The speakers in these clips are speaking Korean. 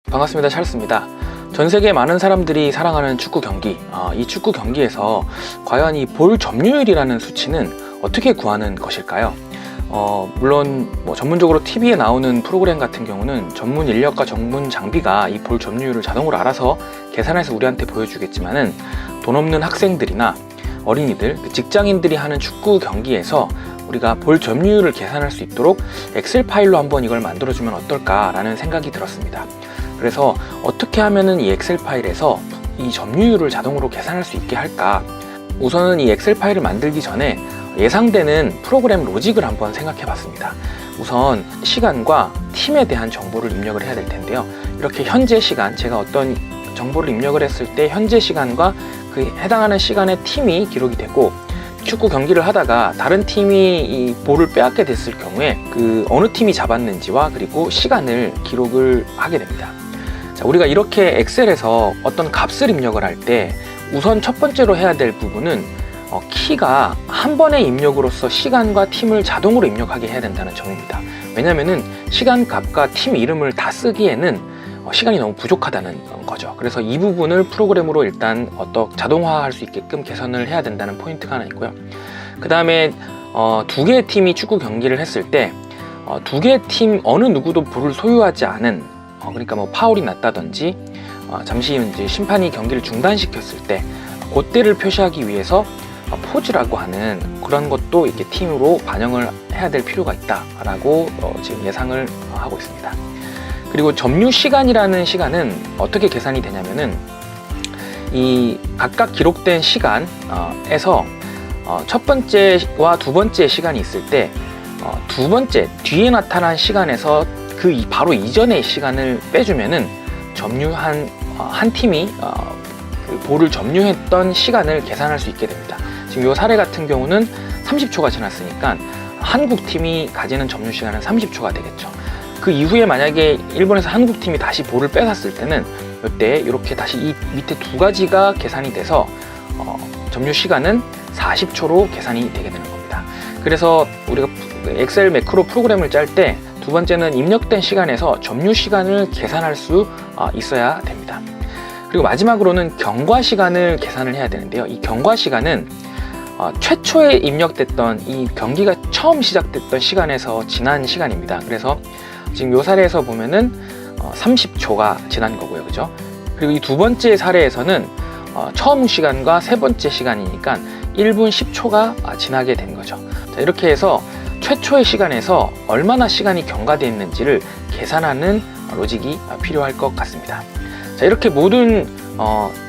반갑습니다. 찰스입니다. 전 세계 많은 사람들이 사랑하는 축구 경기, 이 축구 경기에서 과연 이 볼 점유율이라는 수치는 어떻게 구하는 것일까요? 물론 전문적으로 TV에 나오는 프로그램 같은 경우는 전문 인력과 전문 장비가 이 볼 점유율을 자동으로 알아서 계산해서 우리한테 보여주겠지만은 돈 없는 학생들이나 어린이들, 직장인들이 하는 축구 경기에서 우리가 볼 점유율을 계산할 수 있도록 엑셀 파일로 한번 이걸 만들어주면 어떨까라는 생각이 들었습니다. 그래서 어떻게 하면은 이 엑셀 파일에서 이 점유율을 자동으로 계산할 수 있게 할까? 우선은 이 엑셀 파일을 만들기 전에 예상되는 프로그램 로직을 한번 생각해 봤습니다. 우선 시간과 팀에 대한 정보를 입력을 해야 될 텐데요. 이렇게 현재 시간, 제가 어떤 정보를 입력을 했을 때 현재 시간과 그 해당하는 시간의 팀이 기록이 되고, 축구 경기를 하다가 다른 팀이 이 볼을 빼앗게 됐을 경우에 그 어느 팀이 잡았는지와 그리고 시간을 기록을 하게 됩니다. 자, 우리가 이렇게 엑셀에서 어떤 값을 입력을 할 때 우선 첫 번째로 해야 될 부분은 키가 한 번의 입력으로서 시간과 팀을 자동으로 입력하게 해야 된다는 점입니다. 왜냐면은 시간 값과 팀 이름을 다 쓰기에는 시간이 너무 부족하다는 거죠. 그래서 이 부분을 프로그램으로 일단 자동화할 수 있게끔 개선을 해야 된다는 포인트가 하나 있고요. 그 다음에 두 개의 팀이 축구 경기를 했을 때 두 개의 팀 어느 누구도 볼을 소유하지 않은, 그러니까 파울이 났다든지 잠시 이제 심판이 경기를 중단시켰을 때 그때를 표시하기 위해서 포즈라고 하는 그런 것도 이렇게 팀으로 반영을 해야 될 필요가 있다라고 지금 예상을 하고 있습니다. 그리고 점유 시간이라는 시간은 어떻게 계산이 되냐면은 이 각각 기록된 시간에서 첫 번째와 두 번째 시간이 있을 때 두 번째 뒤에 나타난 시간에서 그 바로 이전의 시간을 빼주면은 한 팀이 그 볼을 점유했던 시간을 계산할 수 있게 됩니다. 지금 이 사례 같은 경우는 30초가 지났으니까 한국 팀이 가지는 점유 시간은 30초가 되겠죠. 그 이후에 만약에 일본에서 한국 팀이 다시 볼을 뺏었을 때는 이때 이렇게 다시 이 밑에 두 가지가 계산이 돼서 점유 시간은 40초로 계산이 되게 되는 겁니다. 그래서 우리가 엑셀 매크로 프로그램을 짤 때 두 번째는 입력된 시간에서 점유 시간을 계산할 수 있어야 됩니다. 그리고 마지막으로는 경과 시간을 계산을 해야 되는데요. 이 경과 시간은 최초에 입력됐던 이 경기가 처음 시작됐던 시간에서 지난 시간입니다. 그래서 지금 이 사례에서 보면은 30초가 지난 거고요. 그죠? 그리고 이 두 번째 사례에서는 처음 시간과 세 번째 시간이니까 1분 10초가 지나게 된 거죠. 자, 이렇게 해서 최초의 시간에서 얼마나 시간이 경과되어 있는지를 계산하는 로직이 필요할 것 같습니다. 자, 이렇게 모든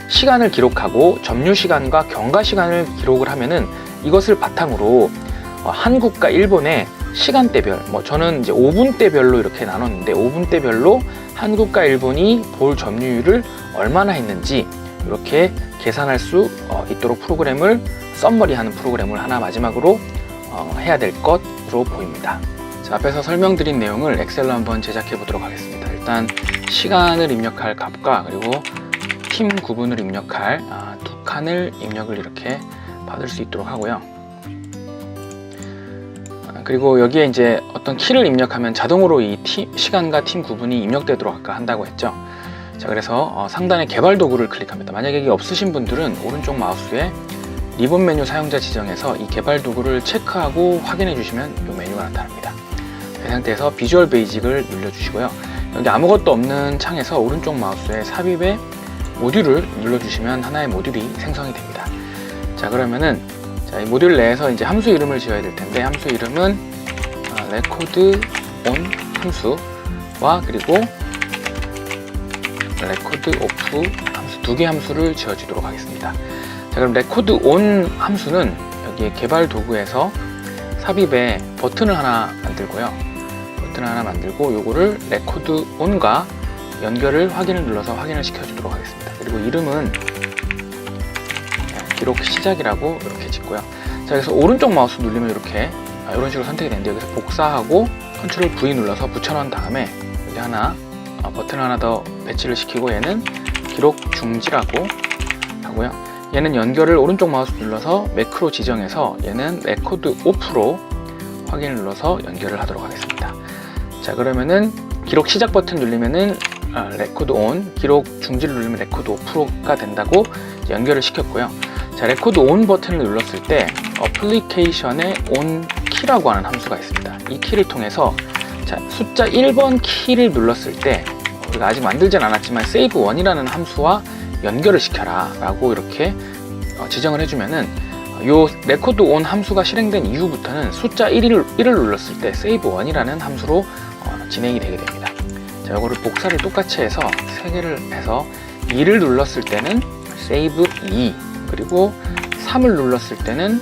시간을 기록하고 점유 시간과 경과 시간을 기록을 하면은 이것을 바탕으로 한국과 일본의 시간대별, 저는 이제 5분대별로 이렇게 나눴는데 5분대별로 한국과 일본이 볼 점유율을 얼마나 했는지 이렇게 계산할 수 있도록 프로그램을 썸머리하는 프로그램을 하나 마지막으로 해야 될 것으로 보입니다. 자, 앞에서 설명드린 내용을 엑셀로 한번 제작해 보도록 하겠습니다. 일단 시간을 입력할 값과 그리고 팀 구분을 입력할 두 칸을 입력을 이렇게 받을 수 있도록 하고요. 그리고 여기에 이제 어떤 키를 입력하면 자동으로 이 시간과 팀 구분이 입력되도록 아까 한다고 했죠. 자, 그래서 상단에 개발 도구를 클릭합니다. 만약에 이게 없으신 분들은 오른쪽 마우스에 리본 메뉴 사용자 지정에서 이 개발 도구를 체크하고 확인해 주시면 이 메뉴가 나타납니다. 그 상태에서 비주얼 베이직을 눌러주시고요. 여기 아무것도 없는 창에서 오른쪽 마우스에 삽입의 모듈을 눌러주시면 하나의 모듈이 생성이 됩니다. 자, 그러면은 이 모듈 내에서 이제 함수 이름을 지어야 될 텐데 함수 이름은 record on 함수와 그리고 record off 함수 두 개 함수를 지어주도록 하겠습니다. 자, 그럼 record on 함수는 여기에 개발 도구에서 삽입에 버튼을 하나 만들고요. 버튼을 하나 만들고 요거를 record on과 연결을 확인을 눌러서 확인을 시켜주도록 하겠습니다. 그리고 이름은 기록 시작이라고 이렇게 짓고요. 자, 그래서 오른쪽 마우스 누르면 이렇게 이런 식으로 선택이 되는데 여기서 복사하고 컨트롤 V 눌러서 붙여놓은 다음에 여기 하나 버튼을 하나 더 배치를 시키고 얘는 기록 중지라고 하고요. 얘는 연결을 오른쪽 마우스 눌러서 매크로 지정해서 얘는 레코드 오프로 확인을 눌러서 연결을 하도록 하겠습니다. 자, 그러면은 기록 시작 버튼 누르면은 레코드 온, 기록 중지를 누르면 레코드 오프가 된다고 연결을 시켰고요. 자, 레코드 온 버튼을 눌렀을 때 어플리케이션에 온 키라고 하는 함수가 있습니다. 이 키를 통해서 자, 숫자 1번 키를 눌렀을 때 우리가 아직 만들진 않았지만 save 1이라는 함수와 연결을 시켜라 라고 이렇게 지정을 해주면은 요 레코드 온 함수가 실행된 이후부터는 숫자 1을 눌렀을 때 save 1이라는 함수로 진행이 되게 됩니다. 자, 요거를 복사를 똑같이 해서 3개를 해서 2를 눌렀을 때는 save 2, 그리고 3을 눌렀을 때는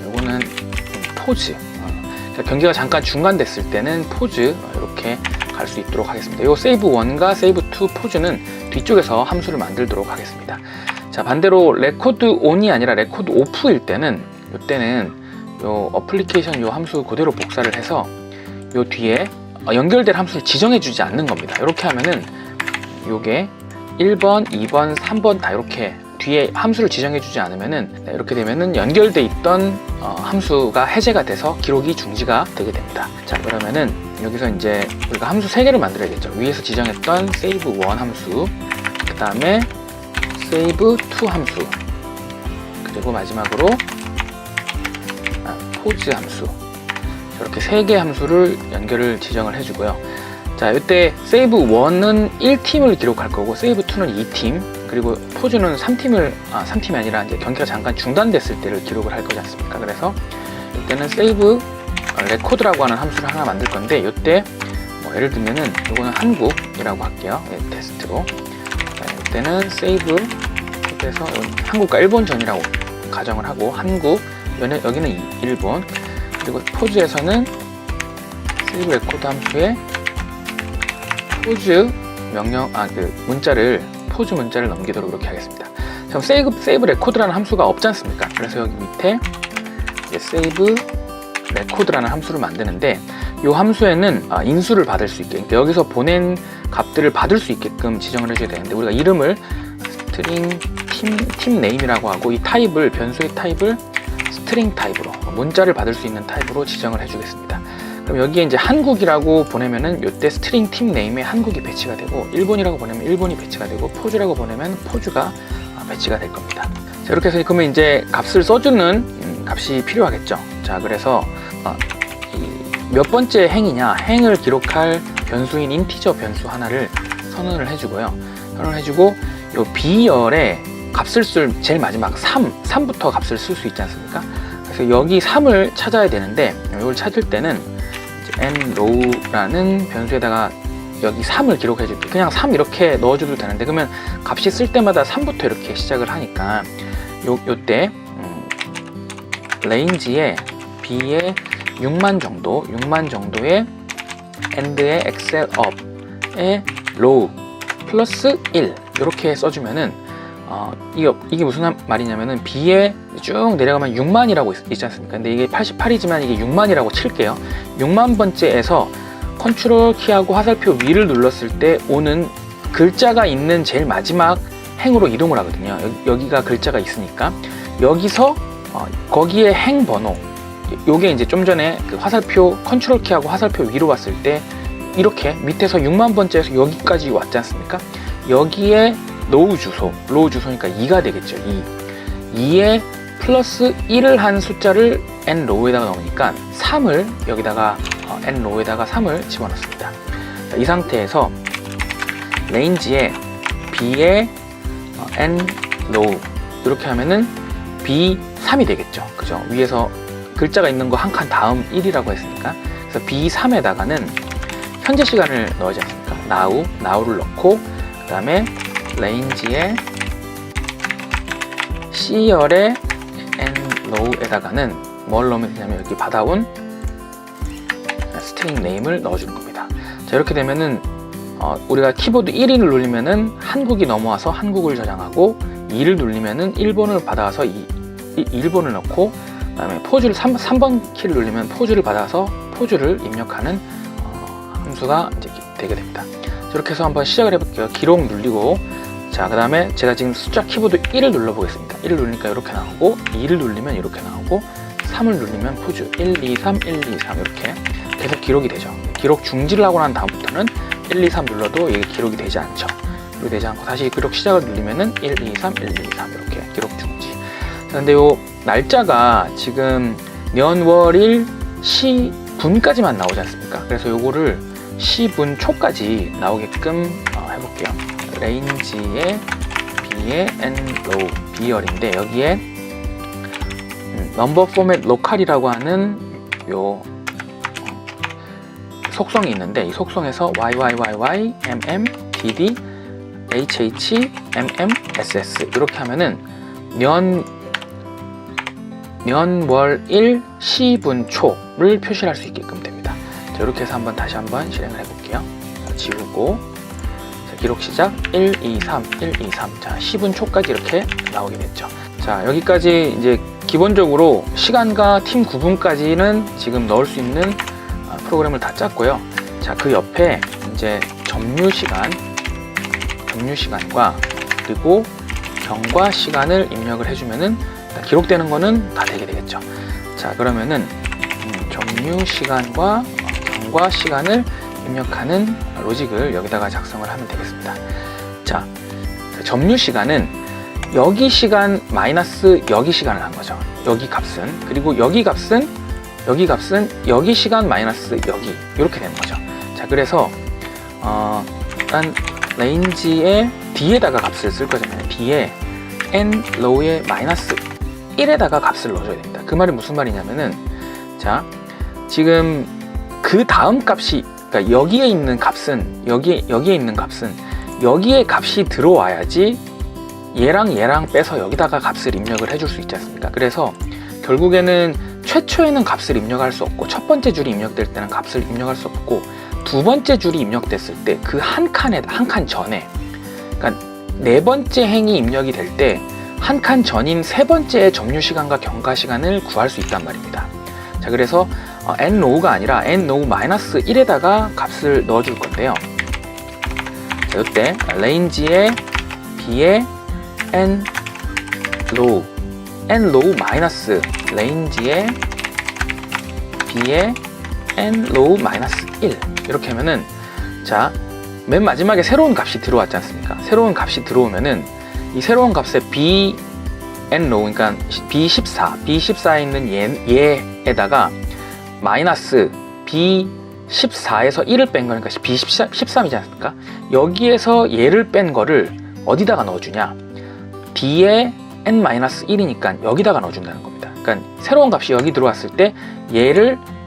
요거는 포즈, 경기가 잠깐 중단됐을 때는 포즈, 이렇게 갈 수 있도록 하겠습니다. 요 save 1과 save 2 포즈는 뒤쪽에서 함수를 만들도록 하겠습니다. 자, 반대로 레코드 온이 아니라 레코드 오프일 때는 요때는 요 어플리케이션 요 함수 그대로 복사를 해서 요 뒤에 연결될 함수를 지정해 주지 않는 겁니다. 이렇게 하면은 요게 1번, 2번, 3번 다 이렇게 뒤에 함수를 지정해 주지 않으면은 이렇게 되면은 연결돼 있던 함수가 해제가 돼서 기록이 중지가 되게 됩니다. 자, 그러면은 여기서 이제 우리가 함수 3개를 만들어야겠죠. 위에서 지정했던 save 1 함수, 그 다음에 save 2 함수, 그리고 마지막으로 pause 함수, 이렇게 3개 함수를 연결을 지정을 해주고요. 자, 이때 save 1은 1팀을 기록할 거고 save 2는 2팀, 그리고 포즈는 3팀이 아니라 이제 경기가 잠깐 중단됐을 때를 기록을 할 거지 않습니까? 그래서 이때는 save record라고 하는 함수를 하나 만들 건데, 이때 예를 들면은 이거는 한국이라고 할게요. 테스트로. 자, 이때는 save 해서 한국과 일본 전이라고 가정을 하고, 한국 여기는 일본, 그리고 포즈에서는 save record 함수에 포즈 명령 포즈 문자를 넘기도록 이렇게 하겠습니다. 그럼 save record라는 함수가 없지 않습니까? 그래서 여기 밑에 save record라는 함수를 만드는데, 이 함수에는 인수를 받을 수 있게, 그러니까 여기서 보낸 값들을 받을 수 있게끔 지정을 해줘야 되는데, 우리가 이름을 string 팀 네임이라고 하고, 이 타입을, 변수의 타입을 스트링 타입으로, 문자를 받을 수 있는 타입으로 지정을 해주겠습니다. 그럼 여기에 이제 한국이라고 보내면은 이때 스트링 팀 네임에 한국이 배치가 되고, 일본이라고 보내면 일본이 배치가 되고, 포즈라고 보내면 포즈가 배치가 될 겁니다. 자, 이렇게 해서 그러면 이제 값을 써주는 값이 필요하겠죠. 자, 그래서 몇 번째 행이냐, 행을 기록할 변수인 인티저 변수 하나를 선언을 해주고요. 선언을 해주고, 요 B열에 값을 쓸 제일 마지막 3부터 값을 쓸 수 있지 않습니까? 그래서 여기 3을 찾아야 되는데, 이걸 찾을 때는 nrow라는 변수에다가 여기 3을 기록해 줄게요. 그냥 3 이렇게 넣어줘도 되는데, 그러면 값이 쓸 때마다 3부터 이렇게 시작을 하니까 요때 range에 b에 6만 정도의 and에 excel up에 row 플러스 1 이렇게 써주면은 이게 무슨 말이냐면은 b에 쭉 내려가면 6만이라고 있지 않습니까? 근데 이게 88이지만 이게 6만이라고 칠게요. 6만 번째에서 컨트롤 키하고 화살표 위를 눌렀을 때 오는 글자가 있는 제일 마지막 행으로 이동을 하거든요. 여기가 글자가 있으니까 여기서 거기에 행 번호, 요게 이제 좀 전에 그 화살표 컨트롤 키하고 화살표 위로 왔을 때 이렇게 밑에서 6만 번째에서 여기까지 왔지 않습니까? 여기에 로우 주소니까 2가 되겠죠. 2에 플러스 1을 한 숫자를 n 로우에다가 넣으니까 3을 여기다가 n 로우에다가 3을 집어넣습니다. 자, 이 상태에서 range에 b에 n 로우 이렇게 하면은 b 3이 되겠죠. 그죠? 위에서 글자가 있는 거 한 칸 다음 1이라고 했으니까. 그래서 b 3에다가는 현재 시간을 넣지 않습니까? now를 넣고, 그 다음에 range에 C열의 nrow에다가는 뭘 넣으면 되냐면 여기 받아온 스트링 네임을 넣어주는 겁니다. 자, 이렇게 되면은 우리가 키보드 1을 누르면은 한국이 넘어와서 한국을 저장하고, 2를 누르면은 일본을 받아와서 일본을 넣고, 그 다음에 포즈를 3번 키를 누르면 포즈를 받아서 포즈를 입력하는 함수가 이제 되게 됩니다. 이렇게 해서 한번 시작을 해볼게요. 기록 누르고, 자, 그 다음에 제가 지금 숫자 키보드 1을 눌러보겠습니다. 1을 누르니까 이렇게 나오고, 2를 누르면 이렇게 나오고, 3을 누르면 포즈 1, 2, 3, 1, 2, 3 이렇게 계속 기록이 되죠. 기록 중지를 하고 난 다음부터는 1, 2, 3 눌러도 이게 기록이 되지 않죠. 기록이 되지 않고 다시 기록 시작을 누르면은 1, 2, 3, 1, 2, 3 이렇게 기록 중지. 자, 근데 요 날짜가 지금 년, 월, 일, 시, 분까지만 나오지 않습니까? 그래서 요거를 시, 분, 초까지 나오게끔 해볼게요. 레인지의 B의 N, low, B열인데 여기에 넘버 포맷 로컬이라고 하는 요 속성이 있는데 이 속성에서 YYYY, MM, DD, HH, MM, SS 이렇게 하면은 년, 월, 일, 시, 분, 초를 표시할 수 있게끔 됩니다. 자, 이렇게 해서 다시 한번 실행을 해볼게요. 자, 지우고 자, 기록 시작 1, 2, 3, 1, 2, 3 자, 10분 초까지 이렇게 나오게 됐죠. 자, 여기까지 이제 기본적으로 시간과 팀 구분까지는 지금 넣을 수 있는 프로그램을 다 짰고요. 자, 그 옆에 이제 점유 시간과 그리고 경과 시간을 입력을 해주면은 기록되는 거는 다 되게 되겠죠. 자, 그러면은 점유 시간과 경과 시간을 입력하는 로직을 여기다가 작성을 하면 되겠습니다. 자, 점유 시간은 여기 시간 마이너스 여기 시간을 한 거죠. 여기 값은. 그리고 여기 값은 여기 시간 마이너스 여기 이렇게 되는 거죠. 자, 그래서 일단 레인지의 D에다가 값을 쓸 거잖아요. D에 N low의 마이너스 1에다가 값을 넣어줘야 됩니다. 그 말이 무슨 말이냐면은 자, 지금 그 다음 값이 그러니까 여기에 있는 값은 여기에 값이 들어와야지 얘랑 빼서 여기다가 값을 입력을 해줄 수 있지 않습니까? 그래서 결국에는 최초에는 값을 입력할 수 없고 첫 번째 줄이 입력될 때는 값을 입력할 수 없고 두 번째 줄이 입력됐을 때 그 한 칸 전에 그러니까 네 번째 행이 입력이 될 때 한 칸 전인 세 번째의 점유 시간과 경과 시간을 구할 수 있단 말입니다. 자, 그래서 n low가 아니라 n low 마이너스 1에다가 값을 넣어줄 건데요. 자, 이때 레인지의 B의 n low 마이너스 레인지의 B의 n low 마이너스 1 이렇게 하면은 자, 맨 마지막에 새로운 값이 들어왔지 않습니까? 새로운 값이 들어오면은 이 새로운 값의 B n low 그러니까 B14에 있는 얘에다가 마이너스 B14에서 1을 뺀 거니까 B13이지 않습니까? 여기에서 얘를 뺀 거를 어디다가 넣어주냐? D에 n-1이니까 여기다가 넣어준다는 겁니다. 그러니까 새로운 값이 여기 들어왔을 때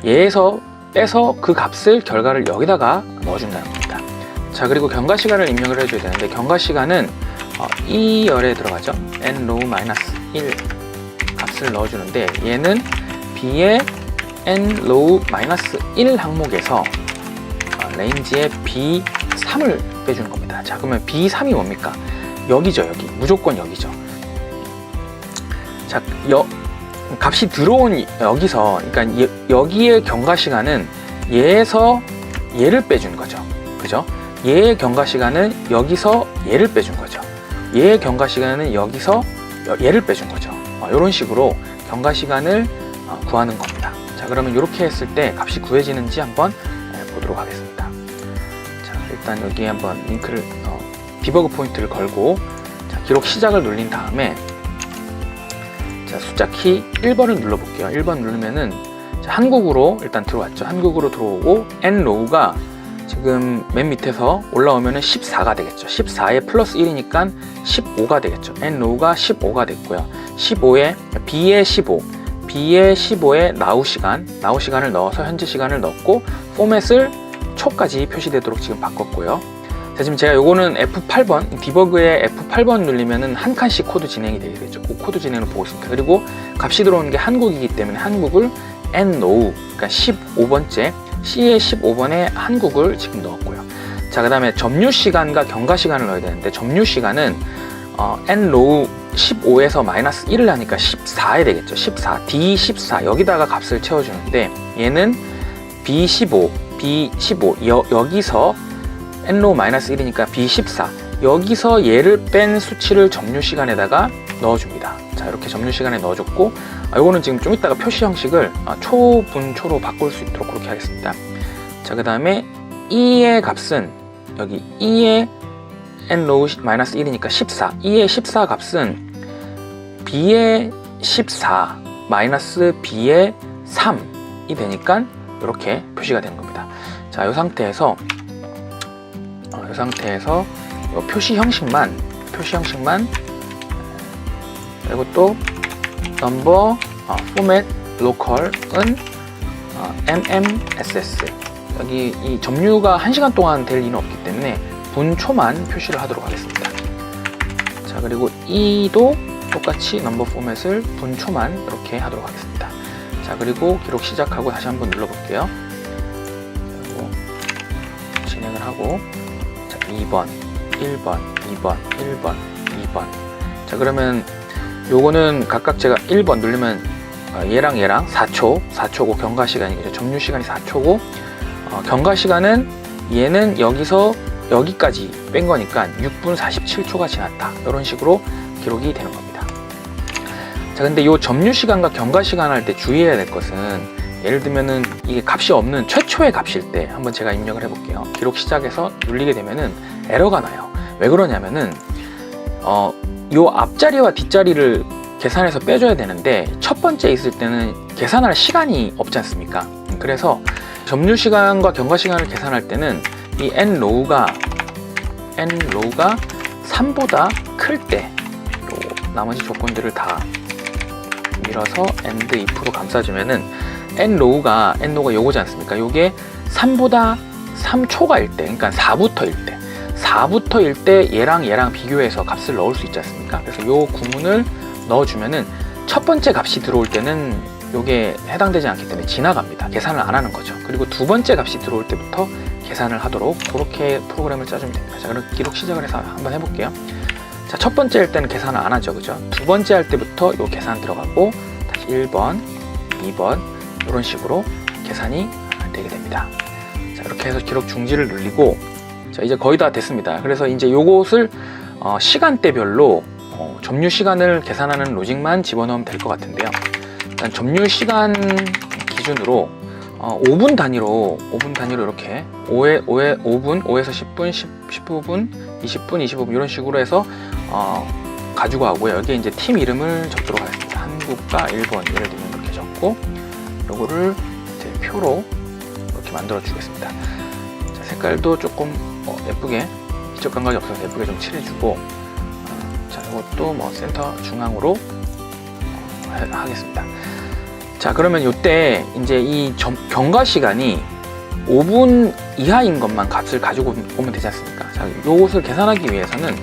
얘에서 빼서 그 값을 결과를 여기다가 넣어준다는 겁니다. 자, 그리고 경과 시간을 입력을 해줘야 되는데 경과 시간은 이 열에 들어가죠. n low 마이너스 1 값을 넣어주는데 얘는 B의 n low 마이너스 1 항목에서 레인지의 B3을 빼주는 겁니다. 자, 그러면 B3이 뭡니까? 여기죠, 여기. 무조건 여기죠. 자, 값이 들어온 여기서, 그러니까 여기의 경과 시간은 얘에서 얘를 빼준 거죠. 그죠? 얘의 경과 시간은 여기서 얘를 빼준 거죠. 얘의 경과 시간은 여기서 얘를 빼준 거죠. 이런 식으로 경과 시간을 구하는 겁니다. 자, 그러면 이렇게 했을 때 값이 구해지는지 한번 보도록 하겠습니다. 자, 일단 여기에 한번 링크를 디버그 포인트를 걸고 자, 기록 시작을 눌린 다음에 자, 숫자 키 1번을 눌러볼게요. 1번 누르면은 자, 한국으로 일단 들어왔죠. 한국으로 들어오고 n low가 지금 맨 밑에서 올라오면은 14가 되겠죠. 14에 플러스 1이니까 15가 되겠죠. n low가 15가 됐고요. 15에 B에 15에 now 시간을 넣어서 현재 시간을 넣고 포맷을 초까지 표시되도록 지금 바꿨고요. 자, 지금 제가 요거는 F8번 디버그에 F8번 누르면은 한 칸씩 코드 진행이 되게 되죠. 그 코드 진행을 보고 있습니다. 그리고 값이 들어오는 게 한국이기 때문에 한국을 n low 그러니까 15번째 C의 15번에 한국을 지금 넣었고요. 자, 그 다음에 점유 시간과 경과 시간을 넣어야 되는데 점유 시간은 n low 15에서 마이너스 1을 하니까 14에 되겠죠. 14, D14 여기다가 값을 채워주는데 얘는 B15 여기서 n low 마이너스 1이니까 B14 여기서 얘를 뺀 수치를 점유 시간에다가 넣어줍니다. 자, 이렇게 점유 시간에 넣어줬고 이거는 지금 좀 이따가 표시 형식을 초분초로 바꿀 수 있도록 그렇게 하겠습니다. 자, 그 다음에 E의 값은 여기 2의 n로우 마이너스 1이니까 14. 2의 14 값은 b의 14 마이너스 b의 3이 되니까 이렇게 표시가 되는 겁니다. 자, 이 상태에서 요 표시 형식만 그리고 또 넘버 포맷 로컬은 mmss. 여기 이 점유가 1시간 동안 될 리는 없기 때문에 분초만 표시를 하도록 하겠습니다. 자, 그리고 E도 똑같이 넘버 포맷을 분초만 이렇게 하도록 하겠습니다. 자, 그리고 기록 시작하고 다시 한번 눌러볼게요. 그리고 진행을 하고, 자, 2번, 1번, 2번, 1번, 2번. 자, 그러면 요거는 각각 제가 1번 누르면 얘랑 4초고 경과 시간이, 점유 시간이 4초고, 경과 시간은 얘는 여기서 여기까지 뺀 거니까 6분 47초가 지났다. 이런 식으로 기록이 되는 겁니다. 자, 근데 이 점유 시간과 경과 시간 할 때 주의해야 될 것은, 예를 들면은 이게 값이 없는 최초의 값일 때 한번 제가 입력을 해볼게요. 기록 시작해서 눌리게 되면은 에러가 나요. 왜 그러냐면은 요 앞자리와 뒷자리를 계산해서 빼줘야 되는데 첫 번째 있을 때는 계산할 시간이 없지 않습니까? 그래서 점유 시간과 경과 시간을 계산할 때는 이 n로우가 3보다 클 때 나머지 조건들을 다 밀어서 and if로 감싸주면은 n로우가 요거지 않습니까? 요게 3보다 3초가일 때, 그러니까 4부터일 때 얘랑 비교해서 값을 넣을 수 있지 않습니까? 그래서 요 구문을 넣어주면은 첫 번째 값이 들어올 때는 요게 해당되지 않기 때문에 지나갑니다. 계산을 안 하는 거죠. 그리고 두 번째 값이 들어올 때부터 계산을 하도록 그렇게 프로그램을 짜주면 됩니다. 자, 그럼 기록 시작을 해서 한번 해볼게요. 자, 첫 번째 할 때는 계산을 안 하죠, 그죠? 두 번째 할 때부터 요 계산 들어가고 다시 1번, 2번 이런 식으로 계산이 되게 됩니다. 자, 이렇게 해서 기록 중지를 눌리고, 자, 이제 거의 다 됐습니다. 그래서 이제 요것을 시간대별로 점유 시간을 계산하는 로직만 집어넣으면 될 것 같은데요. 일단 점유 시간 기준으로 5분 단위로 이렇게 5에서 10분, 15분, 20분, 25분 이런 식으로 해서 가지고 하고요. 여기에 이제 팀 이름을 적도록 하겠습니다. 한국과 일본 예를 들면 이렇게 적고, 요거를 이제 표로 이렇게 만들어 주겠습니다. 자, 색깔도 조금 예쁘게, 기적 감각이 없어서 예쁘게 좀 칠해주고, 자, 이것도 뭐 센터 중앙으로 하겠습니다. 자, 그러면 요때 이제 이 경과 시간이 5분 이하인 것만 값을 가지고 오면 되지 않습니까? 자, 요것을 계산하기 위해서는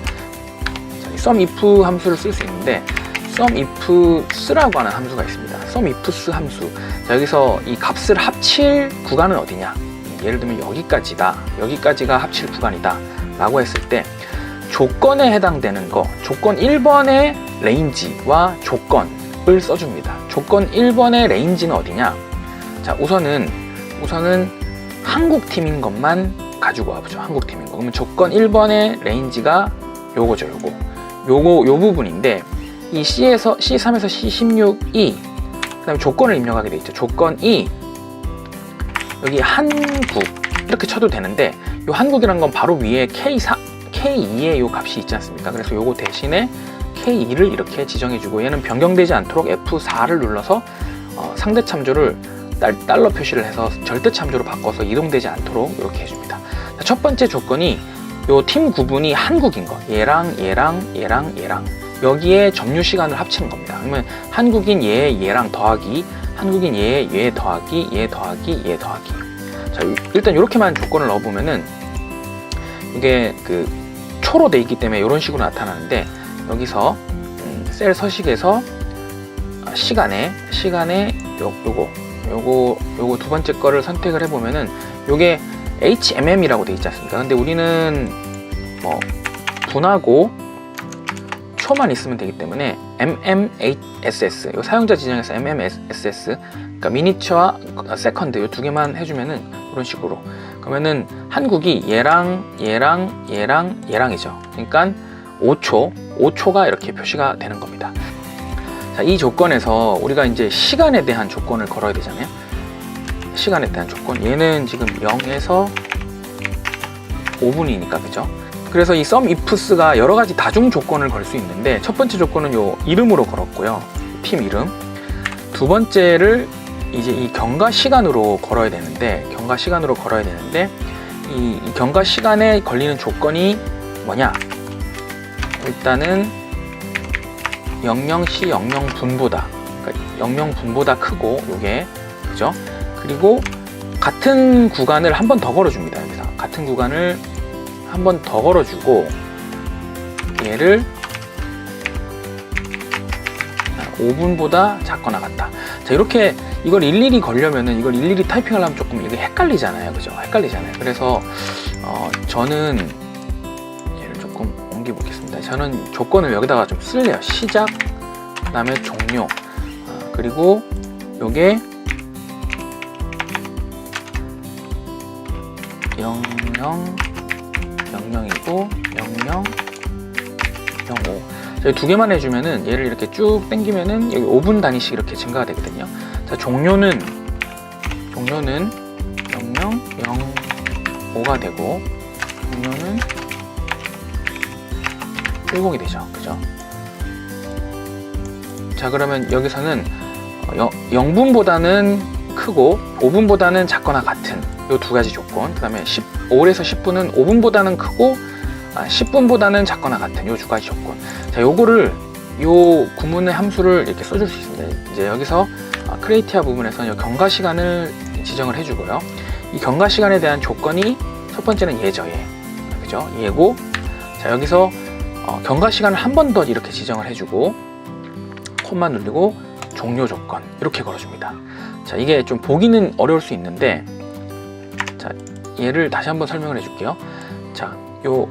SUMIF 함수를 쓸 수 있는데, SUMIFS라고 하는 함수가 있습니다. SUMIFS 함수. 자, 여기서 이 값을 합칠 구간은 어디냐? 예를 들면 여기까지가 합칠 구간이다 라고 했을 때 조건에 해당되는 거, 조건 1번의 레인지와 조건을 써줍니다. 조건 1번의 레인지는 어디냐? 자, 우선은 한국 팀인 것만 가지고 와보죠. 한국 팀인 거. 그러면 조건 1번의 레인지가 요거죠, 요 부분인데, 이 C3에서 C16이, 그 다음에 조건을 입력하게 돼 있죠. 조건 2, 여기 한국 이렇게 쳐도 되는데, 요 한국이란 건 바로 위에 K2의 요 값이 있지 않습니까? 그래서 요거 대신에 K2를 이렇게 지정해주고, 얘는 변경되지 않도록 F4를 눌러서 상대 참조를 달러 표시를 해서 절대 참조로 바꿔서 이동되지 않도록 이렇게 해줍니다. 자, 첫 번째 조건이 요 팀 구분이 한국인 거, 얘랑 여기에 점유 시간을 합치는 겁니다. 그러면 한국인 얘랑 더하기, 한국인 얘 더하기. 자, 일단 이렇게만 조건을 넣어보면은 이게 그 초로 돼 있기 때문에 이런 식으로 나타나는데, 여기서 셀 서식에서 시간에 요거 두 번째 거를 선택을 해보면은 요게 HMM이라고 돼 있지 않습니까? 근데 우리는 뭐 분하고 초만 있으면 되기 때문에 MMSS, 요 사용자 지정에서 MMSS, 그러니까 미니처와 세컨드 요 두 개만 해주면은 이런 식으로, 그러면은 한국이 얘랑이죠. 그러니까 5초가 이렇게 표시가 되는 겁니다. 자, 이 조건에서 우리가 이제 시간에 대한 조건을 걸어야 되잖아요. 시간에 대한 조건. 얘는 지금 0에서 5분이니까 그죠? 그래서 이 sum ifs가 여러 가지 다중 조건을 걸 수 있는데 첫 번째 조건은 요 이름으로 걸었고요. 팀 이름. 두 번째를 이제 이 경과 시간으로 걸어야 되는데 이 경과 시간에 걸리는 조건이 뭐냐? 일단은 00시 00분보다 그러니까 00분보다 크고 요게 그죠? 그리고 같은 구간을 한 번 더 걸어줍니다. 여기서 같은 구간을 한 번 더 걸어주고 얘를 5분보다 작거나 같다. 자, 이렇게 이걸 일일이 걸려면은 이걸 일일이 타이핑하려면 조금 이게 헷갈리잖아요. 그죠? 헷갈리잖아요. 그래서 저는 얘를 조금 옮겨 보겠습니다. 저는 조건을 여기다가 좀 쓸래요. 시작, 그 다음에 종료, 그리고 요게 00이고 0005. 두 개만 해주면은 얘를 이렇게 쭉 당기면은 여기 5분 단위씩 이렇게 증가가 되거든요. 자, 종료는 0005가 되고 종료는 10이 되죠. 그죠? 자, 그러면 여기서는 0분보다는 크고 5분보다는 작거나 같은 요 두 가지 조건, 그 다음에 5에서 10분은 5분보다는 크고 10분보다는 작거나 같은 요 두 가지 조건. 자, 요거를 요 구문의 함수를 이렇게 써줄 수 있습니다. 이제 여기서 크리에이티아 부분에서는 요 경과 시간을 지정을 해주고요. 이 경과 시간에 대한 조건이 첫 번째는 얘죠, 얘. 그죠? 얘고, 자, 여기서 경과 시간을 한 번 더 이렇게 지정을 해주고, 콤마 누르고 종료 조건 이렇게 걸어줍니다. 자, 이게 좀 보기는 어려울 수 있는데, 자, 얘를 다시 한번 설명을 해줄게요. 자, 요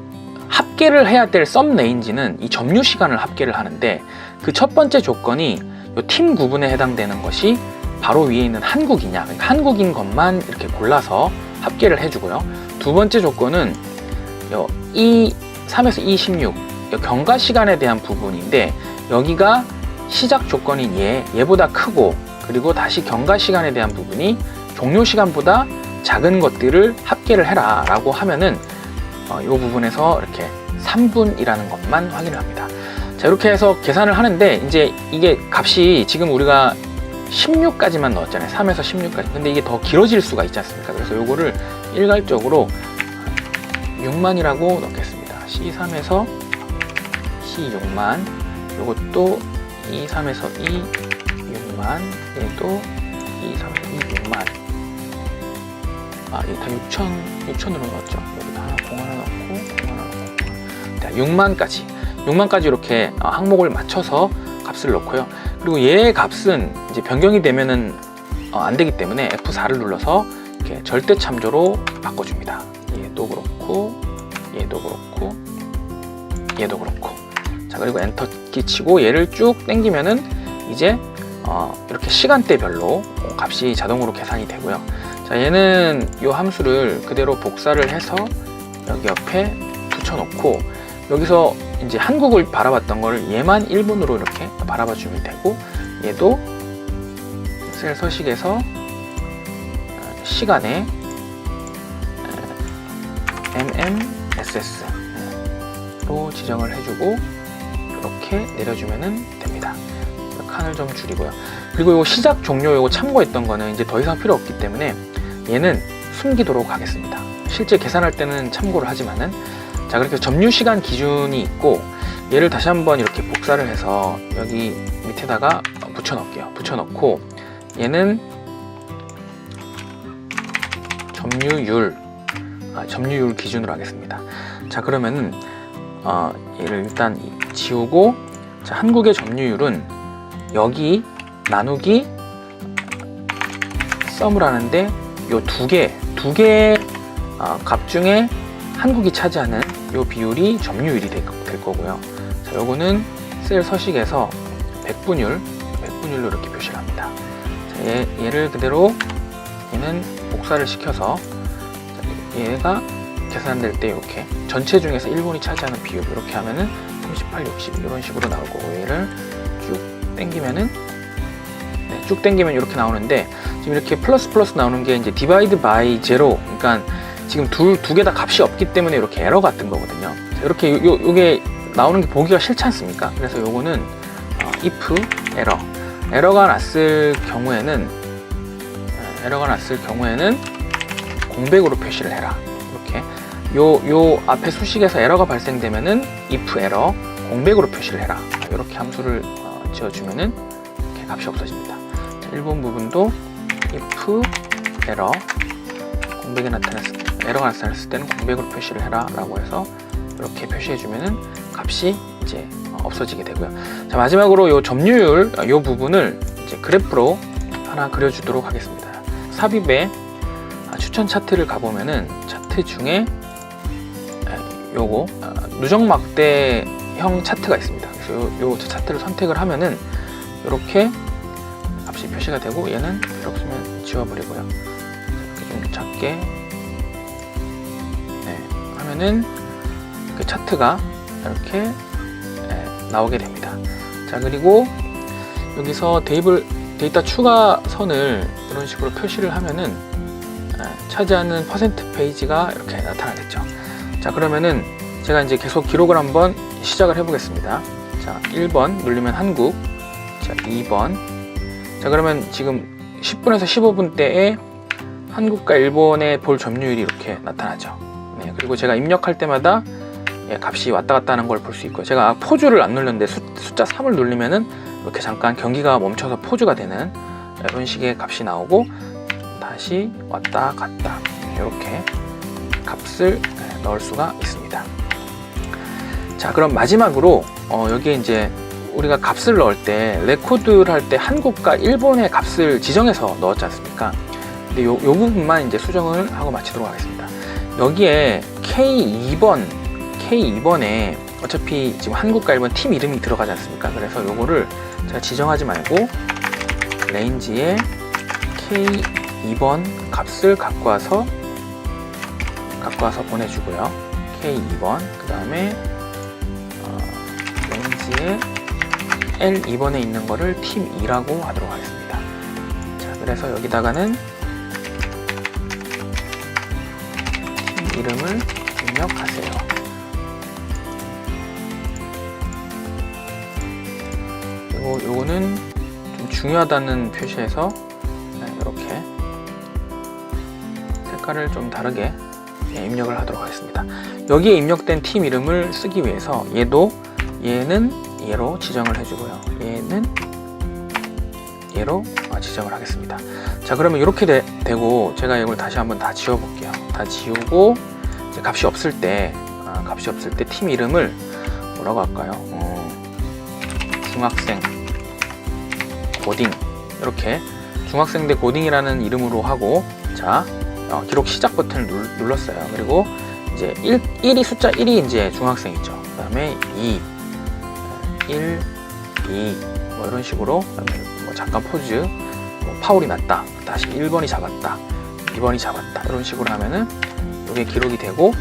합계를 해야 될 sum range는 이 점유 시간을 합계를 하는데 그 첫 번째 조건이 요 팀 구분에 해당되는 것이 바로 위에 있는 한국이냐, 그러니까 한국인 것만 이렇게 골라서 합계를 해주고요. 두 번째 조건은 요 3에서 26 경과 시간에 대한 부분인데 여기가 시작 조건인 얘보다 크고, 그리고 다시 경과 시간에 대한 부분이 종료 시간보다 작은 것들을 합계를 해라 라고 하면은 이 부분에서 이렇게 3분이라는 것만 확인을 합니다. 자, 이렇게 해서 계산을 하는데 이제 이게 값이 지금 우리가 16까지만 넣었잖아요. 3에서 16까지. 근데 이게 더 길어질 수가 있지 않습니까? 그래서 요거를 일괄적으로 6만이라고 넣겠습니다. C3에서 C6만, 요것도 E3에서 E6만, 얘도 E3에서 E6만. 이게 다 6천으로 넣었죠. 여기다 공 하나 넣고, 공 하나 넣고. 자, 6만까지 이렇게 항목을 맞춰서 값을 넣고요. 그리고 얘의 값은 이제 변경이 되면은 안 되기 때문에 F4를 눌러서 이렇게 절대 참조로 바꿔줍니다. 얘도 그렇고, 얘도 그렇고, 얘도 그렇고. 자, 그리고 엔터 키 치고 얘를 쭉 당기면은 이제 이렇게 시간대별로 값이 자동으로 계산이 되고요. 자, 얘는 이 함수를 그대로 복사를 해서 여기 옆에 붙여놓고 여기서 이제 한국을 바라봤던 거를 얘만 1분으로 이렇게 바라봐 주면 되고, 얘도 셀 서식에서 시간에 MMSS로 지정을 해주고 이렇게 내려주면 됩니다. 칸을 좀 줄이고요. 그리고 이 시작 종료 요거 참고했던 거는 이제 더 이상 필요 없기 때문에 얘는 숨기도록 하겠습니다. 실제 계산할 때는 참고를 하지만은. 자, 그렇게 점유 시간 기준이 있고 얘를 다시 한번 이렇게 복사를 해서 여기 밑에다가 붙여넣을게요. 붙여넣고 얘는 점유율 기준으로 하겠습니다. 자, 그러면은 얘를 일단 지우고, 자, 한국의 점유율은 여기 나누기 sum을 하는데 요 두 개 값 중에 한국이 차지하는 요 비율이 점유율이 될 거고요. 자, 요거는 셀 서식에서 100분율로 이렇게 표시를 합니다. 자, 얘를 그대로 얘는 복사를 시켜서, 자, 얘가 계산될 때 이렇게 전체 중에서 1분이 차지하는 비율 이렇게 하면은 38, 60 이런 식으로 나올 거고, 얘를 쭉 당기면은 쭉 당기면 이렇게 나오는데 지금 이렇게 플러스 나오는 게 이제 디바이드 바이 제로, 그러니까 지금 두 개 다 값이 없기 때문에 이렇게 에러가 뜬 거거든요. 이렇게 요게 나오는 게 보기가 싫지 않습니까? 그래서 요거는 if 에러가 났을 경우에는 공백으로 표시를 해라. 이렇게 요 앞에 수식에서 에러가 발생되면은 if 에러 공백으로 표시를 해라. 이렇게 함수를 지어주면은 이렇게 값이 없어집니다. 자, 1번 부분도 if 에러 에러가 나타났을 때는 공백으로 표시를 해라 라고 해서 이렇게 표시해주면은 값이 이제 없어지게 되고요. 자, 마지막으로 요 점유율 요 부분을 이제 그래프로 하나 그려주도록 하겠습니다. 삽입의 추천 차트를 가보면은 차트 중에 요거 누적 막대형 차트가 있습니다. 그래서 요 차트를 선택을 하면은 이렇게 값이 표시가 되고, 얘는 필요 없으면 지워버리고요. 이렇게 좀 작게 하면은 그 차트가 이렇게 나오게 됩니다. 자, 그리고 여기서 데이터 추가 선을 이런 식으로 표시를 하면은 차지하는 퍼센트 페이지가 이렇게 나타나겠죠. 자, 그러면은 제가 이제 계속 기록을 한번 시작을 해 보겠습니다. 자, 1번 누르면 한국, 자, 2번. 자, 그러면 지금 10분에서 15분 대에 한국과 일본의 볼 점유율이 이렇게 나타나죠. 네, 그리고 제가 입력할 때마다 값이 왔다 갔다 하는 걸 볼 수 있고요. 제가 포즈를 안 눌렀는데 숫자 3을 누르면은 이렇게 잠깐 경기가 멈춰서 포즈가 되는 이런 식의 값이 나오고, 다시 왔다 갔다 이렇게 값을 넣을 수가 있습니다. 자, 그럼 마지막으로 여기에 이제 우리가 값을 넣을 때 레코드를 할 때 한국과 일본의 값을 지정해서 넣었지 않습니까? 근데 요 부분만 이제 수정을 하고 마치도록 하겠습니다. 여기에 K2번에 어차피 지금 한국과 일본 팀 이름이 들어가지 않습니까? 그래서 요거를 제가 지정하지 말고 레인지에 K2번 값을 갖고 와서 보내주고요. K2번 그 다음에 레인지에 L2번에 있는 거를 팀 2라고 하도록 하겠습니다. 자, 그래서 여기다가는 팀 이름을 입력하세요. 그리고 요거는 좀 중요하다는 표시에서 이렇게 색깔을 좀 다르게 입력을 하도록 하겠습니다. 여기에 입력된 팀 이름을 쓰기 위해서 얘는 얘로 지정을 해주고요. 얘는 얘로 지정을 하겠습니다. 자, 그러면 이렇게 되고, 제가 이걸 다시 한번 다 지워볼게요. 다 지우고 이제 값이 없을 때 팀 이름을 뭐라고 할까요? 중학생 고딩, 이렇게 중학생 대 고딩이라는 이름으로 하고, 자, 기록 시작 버튼을 눌렀어요. 그리고 이제 1이 숫자 1이 이제 중학생이죠. 그 다음에 2, 1, 2, 뭐 이런 식으로, 뭐 잠깐 포즈, 뭐 파울이 났다, 다시 1번이 잡았다, 2번이 잡았다, 이런 식으로 하면은 이게 기록이 되고,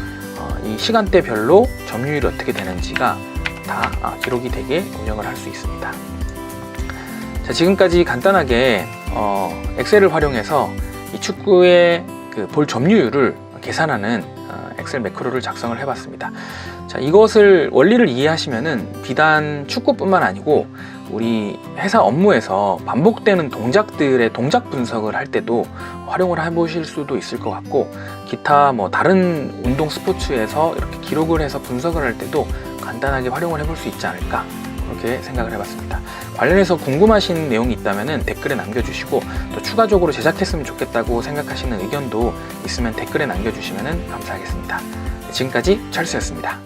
이 시간대별로 점유율이 어떻게 되는지가 다 기록이 되게 입력을 할 수 있습니다. 자, 지금까지 간단하게 엑셀을 활용해서 이 축구의 그 볼 점유율을 계산하는 엑셀 매크로를 작성을 해봤습니다. 자, 이것을 원리를 이해하시면은 비단 축구뿐만 아니고 우리 회사 업무에서 반복되는 동작들의 동작 분석을 할 때도 활용을 해보실 수도 있을 것 같고, 기타 뭐 다른 운동 스포츠에서 이렇게 기록을 해서 분석을 할 때도 간단하게 활용을 해볼 수 있지 않을까, 그렇게 생각을 해봤습니다. 관련해서 궁금하신 내용이 있다면 댓글에 남겨주시고, 또 추가적으로 제작했으면 좋겠다고 생각하시는 의견도 있으면 댓글에 남겨주시면 감사하겠습니다. 지금까지 찰스였습니다.